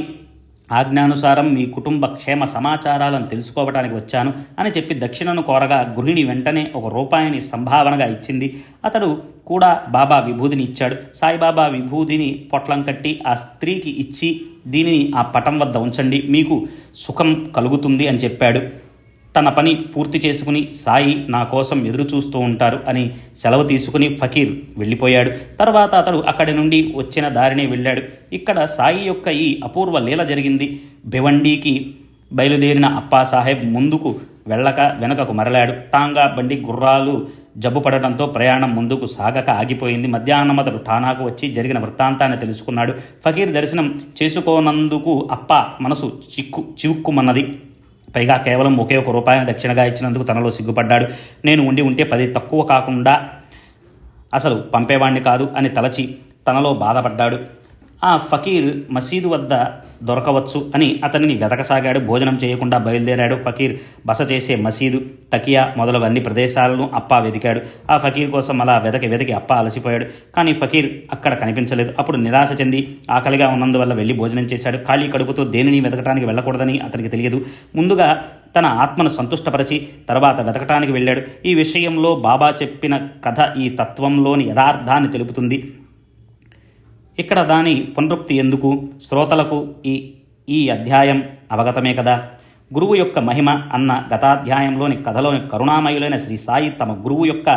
ఆజ్ఞానుసారం మీ కుటుంబ క్షేమ సమాచారాలను తెలుసుకోవటానికి వచ్చాను అని చెప్పి దక్షిణను కోరగా గృహిణి వెంటనే ₹1 సంభావనగా ఇచ్చింది. అతడు కూడా బాబా విభూదిని ఇచ్చాడు. సాయిబాబా విభూదిని పొట్లం కట్టి ఆ స్త్రీకి ఇచ్చి దీనిని ఆ పటం వద్ద ఉంచండి, మీకు సుఖం కలుగుతుంది అని చెప్పాడు. తన పని పూర్తి చేసుకుని సాయి నా కోసం ఎదురు చూస్తూ ఉంటారు అని సెలవు తీసుకుని ఫకీర్ వెళ్ళిపోయాడు. తర్వాత అతడు అక్కడి నుండి వచ్చిన దారినే వెళ్ళాడు. ఇక్కడ సాయి యొక్క ఈ అపూర్వ లీల జరిగింది. భివండీకి బయలుదేరిన అప్పాసాహెబ్ ముందుకు వెళ్ళక వెనుకకు మరలాడు. టాంగా బండి గుర్రాలు జబ్బు పడటంతో ప్రయాణం ముందుకు సాగక ఆగిపోయింది. మధ్యాహ్నం అతడు ఠానాకు వచ్చి జరిగిన వృత్తాంతాన్ని తెలుసుకున్నాడు. ఫకీర్ దర్శనం చేసుకోనందుకు అప్ప మనసు చివుక్కుమన్నది. పైగా కేవలం ₹1 దక్షిణగా ఇచ్చినందుకు తనలో సిగ్గుపడ్డాడు. నేను ఉండి ఉంటే 10 తక్కువ కాకుండా అసలు పంపేవాణ్ణి కాదు అని తలచి తనలో బాధపడ్డాడు. ఆ ఫకీర్ మసీదు వద్ద దొరకవచ్చు అని అతనిని వెతకసాగాడు. భోజనం చేయకుండా బయలుదేరాడు. ఫకీర్ బస చేసే మసీదు, తకియా మొదలగు అన్ని ప్రదేశాలను అప్ప వెతికాడు. ఆ ఫకీర్ కోసం అలా వెతికి అప్ప అలసిపోయాడు. కానీ ఫకీర్ అక్కడ కనిపించలేదు. అప్పుడు నిరాశ చెంది ఆకలిగా ఉన్నందువల్ల వెళ్ళి భోజనం చేశాడు. ఖాళీ కడుపుతో దేనిని వెతకటానికి వెళ్ళకూడదని అతనికి తెలియదు. ముందుగా తన ఆత్మను సంతుష్టపరిచి తర్వాత వెతకటానికి వెళ్ళాడు. ఈ విషయంలో బాబా చెప్పిన కథ ఈ తత్వంలోని యథార్థాన్ని తెలుపుతుంది. ఇక్కడ దాని పునరుక్తి ఎందుకు? శ్రోతలకు ఈ అధ్యాయం అవగతమే కదా. గురువు యొక్క మహిమ అన్న గతాధ్యాయంలోని కథలోని కరుణామయులైన శ్రీ సాయి తమ గురువు యొక్క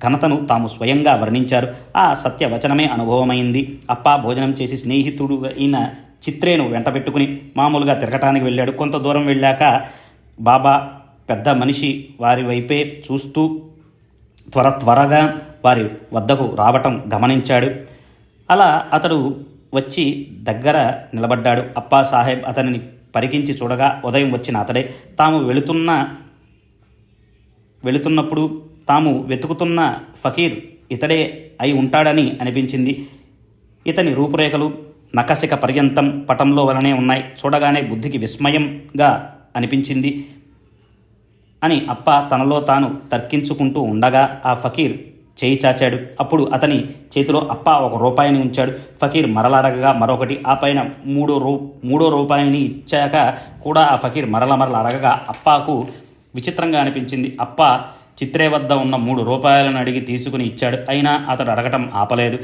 ఘనతను తాము స్వయంగా వర్ణించారు. ఆ సత్యవచనమే అనుభవమైంది. అప్ప భోజనం చేసి స్నేహితుడు అయిన చిత్రేను వెంటబెట్టుకుని మామూలుగా తిరగటానికి వెళ్ళాడు. కొంత దూరం వెళ్ళాక బాబా పెద్ద మనిషి వారి వైపే చూస్తూ త్వరగా వారి వద్దకు రావటం గమనించాడు. అలా అతడు వచ్చి దగ్గర నిలబడ్డాడు. అప్పాసాహెబ్ అతనిని పరికించి చూడగా ఉదయం వచ్చిన అతడే. తాము వెళుతున్నప్పుడు తాము వెతుకుతున్న ఫకీర్ ఇతడే అయి ఉంటాడని అనిపించింది. ఇతని రూపురేఖలు నఖశిఖ పర్యంతం పటంలో వలనే ఉన్నాయి. చూడగానే బుద్ధికి విస్మయంగా అనిపించింది అని అప్ప తనలో తాను తర్కించుకుంటూ ఉండగా ఆ ఫకీర్ చేయి చాచాడు. అప్పుడు అతని చేతిలో అప్ప ₹1 ఉంచాడు. ఫకీర్ మరలడగగా మరొకటి, ఆ పైన మూడో రూపాయిని ఇచ్చాక కూడా ఆ ఫకీర్ మరల అడగగా అప్పాకు విచిత్రంగా అనిపించింది. అప్ప చిత్రే వద్ద ఉన్న ₹3 అడిగి తీసుకుని ఇచ్చాడు. అయినా అతడు అడగటం ఆపలేదు.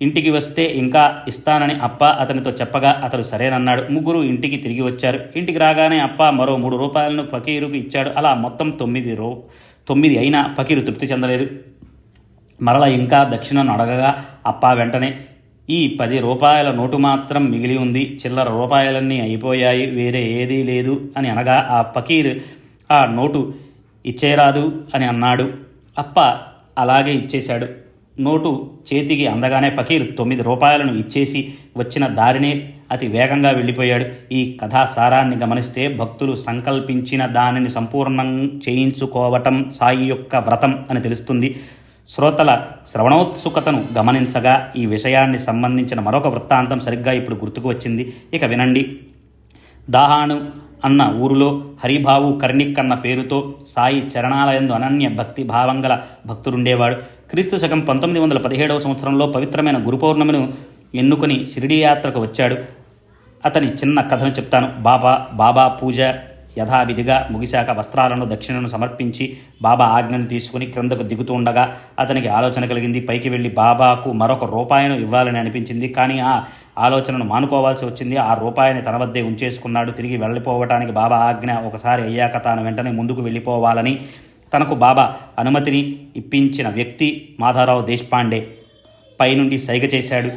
ఇంటికి వస్తే ఇంకా ఇస్తానని అప్ప అతనితో చెప్పగా అతడు సరేనన్నాడు. ముగ్గురు ఇంటికి తిరిగి వచ్చారు. ఇంటికి రాగానే అప్ప మరో ₹3 ఫకీరుకు ఇచ్చాడు. అలా మొత్తం 9 అయినా ఫకీరు తృప్తి చెందలేదు. మరల ఇంకా దక్షిణను అడగగా అప్ప వెంటనే ఈ ₹10 నోటు మాత్రం మిగిలి ఉంది, చిల్లర రూపాయలన్నీ అయిపోయాయి, వేరే ఏదీ లేదు అని అనగా ఆ ఫకీర్ ఆ నోటు ఇచ్చేరాదు అని అన్నాడు. అప్ప అలాగే ఇచ్చేశాడు. నోటు చేతికి అందగానే ఫకీర్ ₹9 ఇచ్చేసి వచ్చిన దారినే అతి వేగంగా వెళ్ళిపోయాడు. ఈ కథా సారాన్ని గమనిస్తే భక్తులు సంకల్పించిన దానిని సంపూర్ణం చేయించుకోవటం సాయి యొక్క వ్రతం అని తెలుస్తుంది. శ్రోతల శ్రవణోత్సుకతను గమనించగా ఈ విషయాన్ని సంబంధించిన మరొక వృత్తాంతం సరిగ్గా ఇప్పుడు గుర్తుకు వచ్చింది. ఇక వినండి. దాహాను అన్న ఊరిలో హరిబాబు కర్ణిక్ అన్న పేరుతో సాయి చరణాలయందు అనన్య భక్తి భావంగల భక్తుడుండేవాడు. క్రీస్తు శకం 1917వ సంవత్సరంలో పవిత్రమైన గురు పౌర్ణమిను ఎన్నుకొని షిరిడీ యాత్రకు వచ్చాడు. అతని చిన్న కథను చెప్తాను. బాబా పూజ యథావిధిగా ముగిశాక వస్త్రాలను దక్షిణను సమర్పించి బాబా ఆజ్ఞను తీసుకుని క్రిందకు దిగుతూ ఉండగా అతనికి ఆలోచన కలిగింది. పైకి వెళ్ళి బాబాకు మరొక రూపాయిను ఇవ్వాలని అనిపించింది. కానీ ఆ ఆలోచనను మానుకోవాల్సి వచ్చింది. ఆ రూపాయిని తన వద్దే ఉంచేసుకున్నాడు. తిరిగి వెళ్ళిపోవటానికి బాబా ఆజ్ఞ ఒకసారి అయ్యాక తాను వెంటనే ముందుకు వెళ్ళిపోవాలని తనకు బాబా అనుమతిని ఇప్పించిన వ్యక్తి మాధవరావు దేశపాండే పైనుండి సైగ చేశాడు.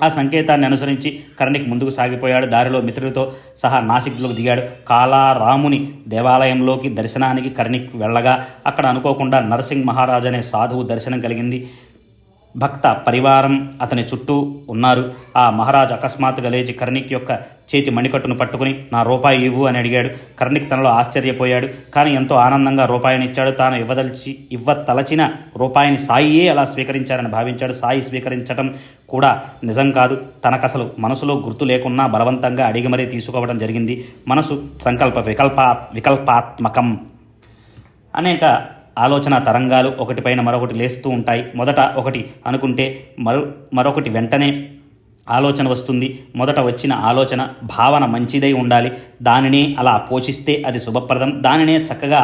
ఆ సంకేతాన్ని అనుసరించి కర్ణిక్ ముందుకు సాగిపోయాడు. దారిలో మిత్రుడితో సహా నాసిక్లోకి దిగాడు. కాలారాముని దేవాలయంలోకి దర్శనానికి కర్ణిక్ వెళ్ళగా అక్కడ అనుకోకుండా నరసింగ్ మహారాజ్ అనే సాధువు దర్శనం కలిగింది. భక్త పరివారం అతని చుట్టూ ఉన్నారు. ఆ మహారాజు అకస్మాత్తుగా లేచి కర్ణిక్ యొక్క చేతి మణికట్టును పట్టుకుని నా రూపాయి ఇవ్వు అని అడిగాడు. కర్ణిక్ తనలో ఆశ్చర్యపోయాడు. కానీ ఎంతో ఆనందంగా రూపాయిని ఇచ్చాడు. తాను ఇవ్వతలచిన రూపాయిని సాయియే అలా స్వీకరించారని భావించాడు. సాయి స్వీకరించడం కూడా నిజం కాదు. తనకసలు మనసులో గుర్తు లేకున్నా బలవంతంగా అడిగి మరీ తీసుకోవడం జరిగింది. మనసు సంకల్ప వికల్పాత్మకం. అనేక ఆలోచన తరంగాలు ఒకటిపైన మరొకటి లేస్తూ ఉంటాయి. మొదట ఒకటి అనుకుంటే మరొకటి వెంటనే ఆలోచన వస్తుంది. మొదట వచ్చిన ఆలోచన భావన మంచిదై ఉండాలి. దానినే అలా పోషిస్తే అది శుభప్రదం. దానినే చక్కగా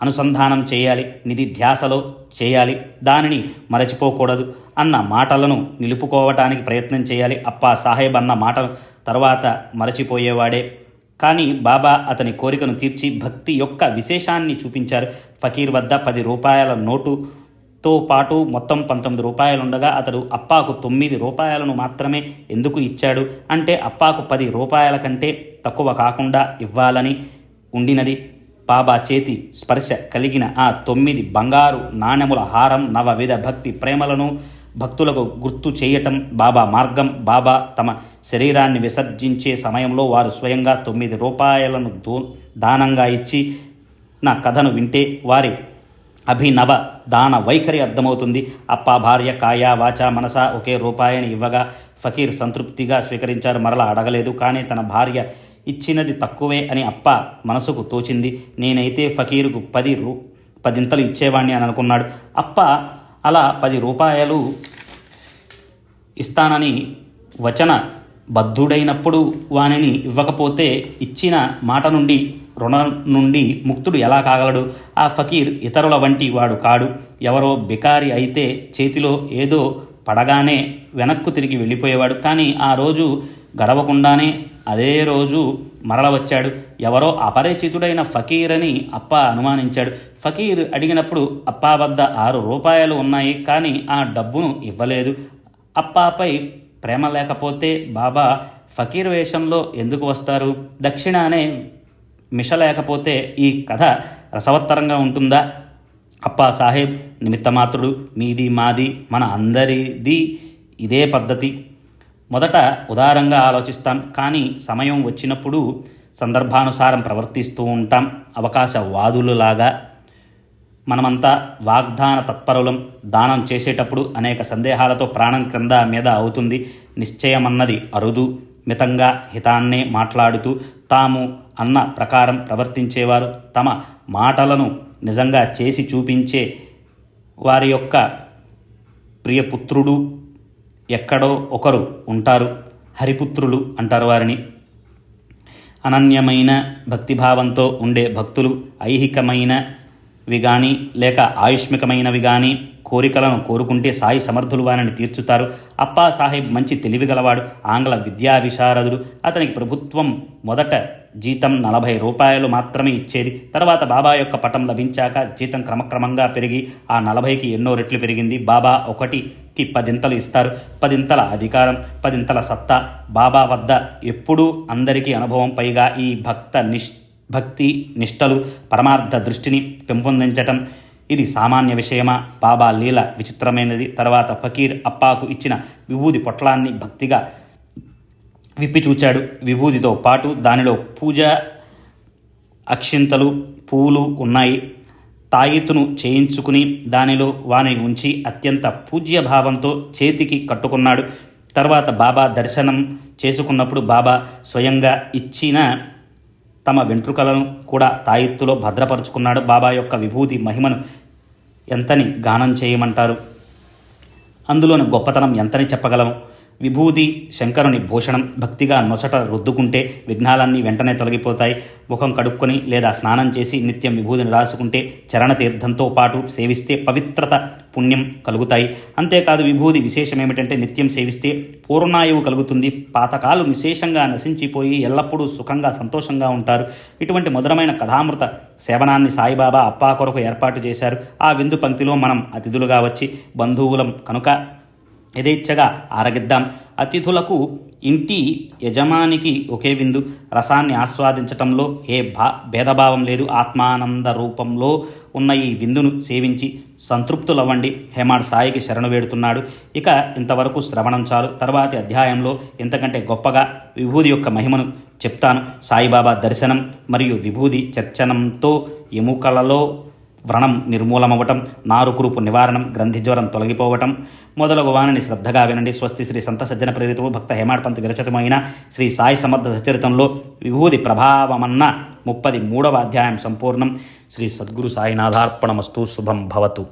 అనుసంధానం చేయాలి. నిధి ధ్యాసలో చేయాలి. దానిని మరచిపోకూడదు అన్న మాటలను నిలుపుకోవటానికి ప్రయత్నం చేయాలి. అప్పా సాహెబ్ అన్న మాటను తర్వాత మరచిపోయేవాడే. కానీ బాబా అతని కోరికను తీర్చి భక్తి యొక్క విశేషాన్ని చూపించారు. ఫకీర్ వద్ద 10 రూపాయల నోటుతో పాటు మొత్తం 19 రూపాయలుండగా అతడు అప్పాకు 9 రూపాయలను మాత్రమే ఎందుకు ఇచ్చాడు అంటే అప్పాకు 10 రూపాయల కంటే తక్కువ కాకుండా ఇవ్వాలని ఉండినది. బాబా చేతి స్పర్శ కలిగిన ఆ 9 బంగారు నాణెముల హారం నవవిధ భక్తి ప్రేమలను భక్తులకు గుర్తు చేయటం బాబా మార్గం. బాబా తమ శరీరాన్ని విసర్జించే సమయంలో వారు స్వయంగా 9 రూపాయలను దానంగా ఇచ్చి నా కథను వింటే వారి అభినవ దాన వైఖరి అర్థమవుతుంది. అప్పా భార్య కాయ వాచ మనస ఒకే రూపాయిని ఇవ్వగా ఫకీర్ సంతృప్తిగా స్వీకరించారు. మరలా అడగలేదు. కానీ తన భార్య ఇచ్చినది తక్కువే అని అప్ప మనసుకు తోచింది. నేనైతే ఫకీరుకు 10 ఇచ్చేవాణ్ణి అని అనుకున్నాడు. అప్ప అలా 10 రూపాయలు ఇస్తానని వచన బద్ధుడైనప్పుడు వానిని ఇవ్వకపోతే ఇచ్చిన మాట నుండి రుణం నుండి ముక్తుడు ఎలా కాగలడు? ఆ ఫకీర్ ఇతరుల వంటి వాడు కాడు. ఎవరో బికారి అయితే చేతిలో ఏదో పడగానే వెనక్కు తిరిగి వెళ్ళిపోయేవాడు. కానీ ఆ రోజు గడవకుండానే అదే రోజు మరల వచ్చాడు. ఎవరో అపరిచితుడైన ఫకీర్ అని అప్ప అనుమానించాడు. ఫకీర్ అడిగినప్పుడు అప్పా వద్ద 6 రూపాయలు ఉన్నాయి. కానీ ఆ డబ్బును ఇవ్వలేదు. అప్పాపై ప్రేమ లేకపోతే బాబా ఫకీర్ వేషంలో ఎందుకు వస్తారు? దక్షిణ అనే మిష లేకపోతే ఈ కథ రసవత్తరంగా ఉంటుందా? అప్పా సాహెబ్ నిమిత్తమాత్రుడు. మీది మాది మన అందరిది ఇదే పద్ధతి. మొదట ఉదారంగా ఆలోచిస్తాం. కానీ సమయం వచ్చినప్పుడు సందర్భానుసారం ప్రవర్తిస్తూ ఉంటాం. అవకాశవాదులులాగా మనమంతా వాగ్దాన తత్పరులం. దానం చేసేటప్పుడు అనేక సందేహాలతో ప్రాణం క్రింద మీద అవుతుంది. నిశ్చయమన్నది అరుదు. మితంగా హితాన్నే మాట్లాడుతూ తాము అన్న ప్రకారం ప్రవర్తించేవారు తమ మాటలను నిజంగా చేసి చూపించే వారి యొక్క ప్రియపుత్రుడు ఎక్కడో ఒకరు ఉంటారు. హరిపుత్రులు అంటారు వారిని. అనన్యమైన భక్తిభావంతో ఉండే భక్తులు ఐహికమైనవి కానీ లేక ఆయుష్మికమైనవి కానీ కోరికలను కోరుకుంటే సాయి సమర్థులు వారిని తీర్చుతారు. అప్పా సాహెబ్ మంచి తెలివిగలవాడు. ఆంగ్ల విద్యా విశారదుడు. అతనికి ప్రభుత్వం మొదట జీతం 40 రూపాయలు మాత్రమే ఇచ్చేది. తర్వాత బాబా యొక్క పటం లభించాక జీతం క్రమక్రమంగా పెరిగి ఆ 40కి ఎన్నో రెట్లు పెరిగింది. బాబా ఒకటికి 10 ఇస్తారు. 10 అధికారం, 10 సత్తా. బాబా వద్ద ఎప్పుడూ అందరికీ అనుభవం. పైగా ఈ భక్తి నిష్టలు పరమార్థ దృష్టిని పెంపొందించటం ఇది సామాన్య విషయమా? బాబా లీల విచిత్రమైనది. తర్వాత ఫకీర్ అప్పాకు ఇచ్చిన విభూది పొట్లాన్ని భక్తిగా విప్పి చూచాడు. విభూదితో పాటు దానిలో పూజ అక్షింతలు పువ్వులు ఉన్నాయి. తాయితును చేయించుకుని దానిలో వాని ఉంచి అత్యంత పూజ్యభావంతో చేతికి కట్టుకున్నాడు. తర్వాత బాబా దర్శనం చేసుకున్నప్పుడు బాబా స్వయంగా ఇచ్చిన తమ వెంట్రుకలను కూడా తాయిత్తులో భద్రపరుచుకున్నాడు. బాబా యొక్క విభూతి మహిమను ఎంతని గానం చేయమంటారు? అందులోని గొప్పతనం ఎంతని చెప్పగలము? విభూది శంకరుని భూషణం. భక్తిగా నొసట రుద్దుకుంటే విఘ్నాలన్నీ వెంటనే తొలగిపోతాయి. ముఖం కడుక్కొని లేదా స్నానం చేసి నిత్యం విభూదిని రాసుకుంటే చరణ తీర్థంతో పాటు సేవిస్తే పవిత్రత పుణ్యం కలుగుతాయి. అంతేకాదు విభూది విశేషం ఏమిటంటే నిత్యం సేవిస్తే పూర్ణాయువు కలుగుతుంది. పాతకాలు విశేషంగా నశించిపోయి ఎల్లప్పుడూ సుఖంగా సంతోషంగా ఉంటారు. ఇటువంటి మధురమైన కథామృత సేవనాన్ని సాయిబాబా అప్పా కొరకు ఏర్పాటు చేశారు. ఆ విందు పంక్తిలో మనం అతిథులుగా వచ్చి బంధువులం కనుక యథేచ్ఛగా ఆరగిద్దాం. అతిథులకు ఇంటి యజమానికి ఒకే విందు. రసాన్ని ఆస్వాదించటంలో ఏ భేదభావం లేదు. ఆత్మానంద రూపంలో ఉన్న ఈ విందును సేవించి సంతృప్తులవ్వండి. హేమాడ్ సాయికి శరణు వేడుతున్నాడు. ఇక ఇంతవరకు శ్రవణం చాలు. తర్వాతి అధ్యాయంలో ఇంతకంటే గొప్పగా విభూది యొక్క మహిమను చెప్తాను. సాయిబాబా దర్శనం మరియు విభూది చర్చనంతో ఎముకలలో వ్రణం నిర్మూలమవ్వటం, నారుకురుపు నివారణం, గ్రంథిజ్వరం తొలగిపోవటం మొదలగు వాణిని శ్రద్ధగా వినండి. స్వస్తి శ్రీ సంత సజ్జన ప్రేరితము భక్త హేమాడ్ పంత్ విరచితమైన శ్రీ సాయి సమర్థ సచరితంలో విభూది ప్రభావమన్న 33వ అధ్యాయం సంపూర్ణం. శ్రీ సద్గురు సాయినాథార్పణమస్తు. శుభం భవతు.